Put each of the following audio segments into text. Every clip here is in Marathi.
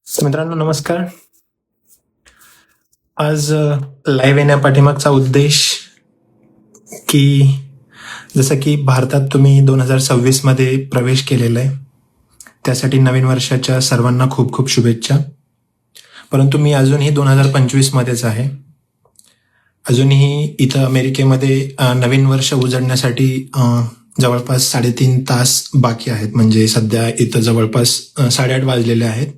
तर मित्रांनो नमस्कार. आज लाईव्ह येण्यापाठीमागचा उद्देश की जसं की भारतात तुम्ही 2026 मध्ये प्रवेश केलेला आहे, त्यासाठी नवीन वर्षाच्या सर्वांना खूप खूप शुभेच्छा. परंतु मी अजूनही 2025 मध्येच आहे. अजूनही इथं अमेरिकेमध्ये नवीन वर्ष उजळण्यासाठी जवळपास 3.5 तास बाकी आहेत. म्हणजे सध्या इथं जवळपास 8:30 वाजलेले आहेत.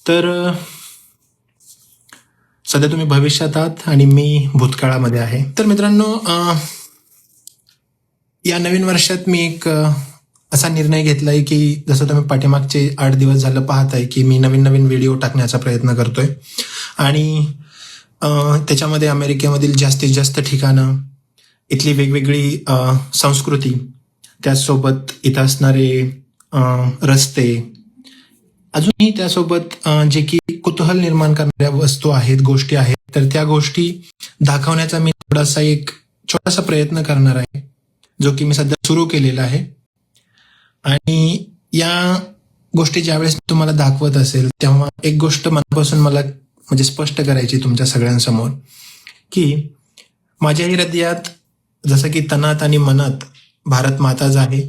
तर सध्या तुम्ही भविष्यात आहात आणि मी भूतकाळामध्ये आहे. तर मित्रांनो, या नवीन वर्षात मी एक असा निर्णय घेतलाय की जसं तुम्ही पाठीमागचे 8 दिवस झालं पाहताय की मी नवीन नवीन व्हिडिओ टाकण्याचा प्रयत्न करतोय आणि त्याच्यामध्ये अमेरिकेमधील जास्तीत जास्त ठिकाणं, इथली वेगवेगळी संस्कृती, त्याचसोबत इथं असणारे रस्ते, अजूनही त्यासोबत जे की कुतूहल निर्माण करणाऱ्या वस्तू आहेत, गोष्टी आहेत, तर त्या गोष्टी दाखवण्याचा मी थोडासा एक छोटासा प्रयत्न करणार आहे, जो की मी सध्या सुरू केलेला आहे. आणि या गोष्टी ज्यावेळेस मी तुम्हाला दाखवत असेल तेव्हा एक गोष्ट मनापासून मला म्हणजे स्पष्ट करायची तुमच्या सगळ्यांसमोर की माझ्याही हृदयात जसं की तनात आणि मनात भारत माताच आहे.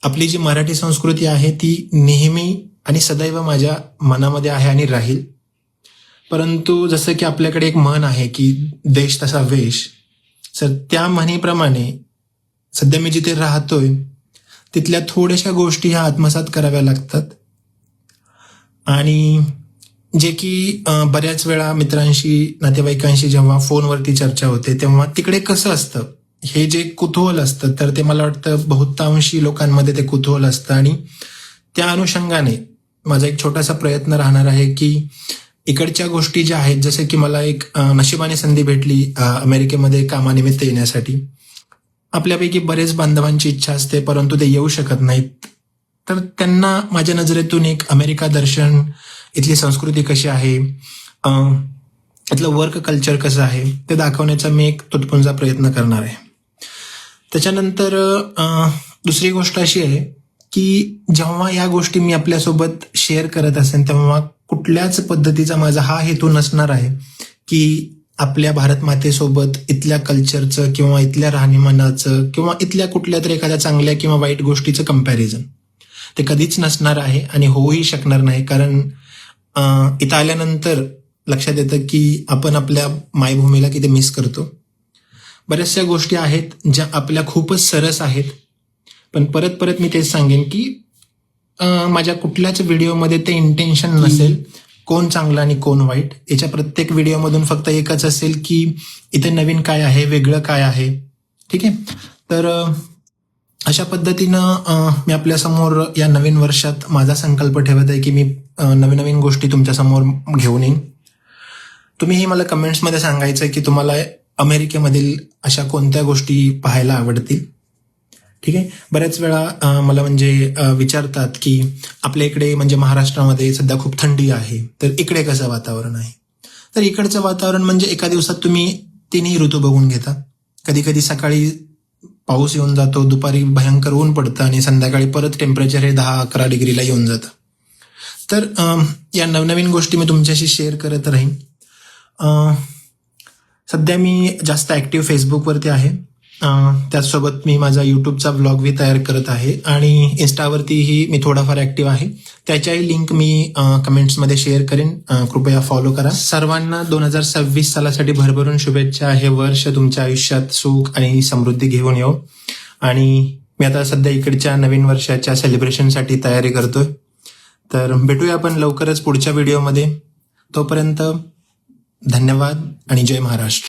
आपली जी मराठी संस्कृती आहे ती नेहमी आणि सदैव माझ्या मनामध्ये आहे आणि राहील. परंतु जसं की आपल्याकडे एक म्हण आहे की देश तसा वेश, तर त्या म्हणीप्रमाणे सध्या मी जिथे राहतोय तिथल्या थोड्याशा गोष्टी ह्या आत्मसात कराव्या लागतात. आणि जे की बऱ्याच वेळा मित्रांशी, नातेवाईकांशी जेव्हा फोनवरती चर्चा होते तेव्हा तिकडे कसं असतं, हे जे कुतूहल असतं, तर ते मला वाटतं बहुतांशी लोकांमध्ये ते कुतूहल असतं. आणि त्या अनुषंगाने माझा एक छोटासा प्रयत्न राहणार आहे की इकडच्या गोष्टी ज्या आहेत, जसं की मला एक नशिबाने संधी भेटली अमेरिकेमध्ये कामानिमित्त येण्यासाठी. आपल्यापैकी बरेच बांधवांची इच्छा असते परंतु ते येऊ शकत नाहीत, तर त्यांना माझ्या नजरेतून एक अमेरिका दर्शन, इथली संस्कृती कशी आहे, इथलं वर्क कल्चर कसं आहे ते दाखवण्याचा मी एक तुटपुंजा प्रयत्न करणार आहे. त्याच्यानंतर दुसरी गोष्ट अशी आहे की जेव्हा या गोष्टी मी आपल्यासोबत शेअर करत असेल तेव्हा कुठल्याच पद्धतीचा माझा हा हेतू नसणार आहे की आपल्या भारत मातेसोबत इथल्या कल्चरचं किंवा इथल्या राहणीमानाचं किंवा इथल्या कुठल्या तरी एखाद्या चांगल्या किंवा वाईट गोष्टीचं कम्पॅरिझन. ते कधीच नसणार आहे आणि होऊही शकणार नाही. कारण इथं आल्यानंतर लक्षात येतं की आपण आपल्या मायभूमीला किती मिस करतो. बऱ्याचशा गोष्टी आहेत ज्या आपल्या खूपच सरस आहेत, पण परत परत मी तेच सांगेन की माझ्या कुठल्याच व्हिडिओमध्ये ते इंटेन्शन नसेल कोण चांगला आणि कोण वाईट. याच्या प्रत्येक व्हिडिओमधून फक्त एकच असेल की इथे नवीन काय आहे, वेगळं काय आहे. ठीक आहे. तर अशा पद्धतीनं मी आपल्यासमोर या नवीन वर्षात माझा संकल्प ठेवत आहे की मी नवीन नवीन गोष्टी तुमच्यासमोर घेऊन येईन. तुम्हीही मला कमेंट्समध्ये सांगायचं की तुम्हाला अमेरिकेमधील अशा कोणत्या गोष्टी पाहायला आवडतील. ठीक आहे. बऱ्याच वेळा मला म्हणजे विचारतात की आपल्या इकडे म्हणजे महाराष्ट्रामध्ये सध्या खूप थंडी आहे, तर इकडे कसं वातावरण आहे. तर इकडचं वातावरण म्हणजे एका दिवसात तुम्ही 3ही ऋतू बघून घेता. कधी कधी सकाळी पाऊस येऊन जातो, दुपारी भयंकर ऊन पडतं आणि संध्याकाळी परत टेम्परेचर हे 10-11 डिग्रीला येऊन जातं. तर या नवनवीन गोष्टी मी तुमच्याशी शेअर करत राहीन. सध्या मी जास्त ॲक्टिव्ह फेसबुकवरती आहे. त्याचसोबत मी माझा यूट्यूबचा व्लॉगही तयार करत आहे आणि इन्स्टावरतीही मी थोडाफार ॲक्टिव्ह आहे. त्याच्याही लिंक मी कमेंट्समध्ये शेअर करेन. कृपया फॉलो करा. सर्वांना 2026 सालासाठी भरभरून शुभेच्छा. हे वर्ष तुमच्या आयुष्यात सुख आणि समृद्धी घेऊन येऊ. आणि मी आता सध्या इकडच्या नवीन वर्षाच्या सेलिब्रेशनसाठी तयारी करतोय. तर भेटूया आपण लवकरच पुढच्या व्हिडिओमध्ये. तोपर्यंत धन्यवाद आणि जय महाराष्ट्र.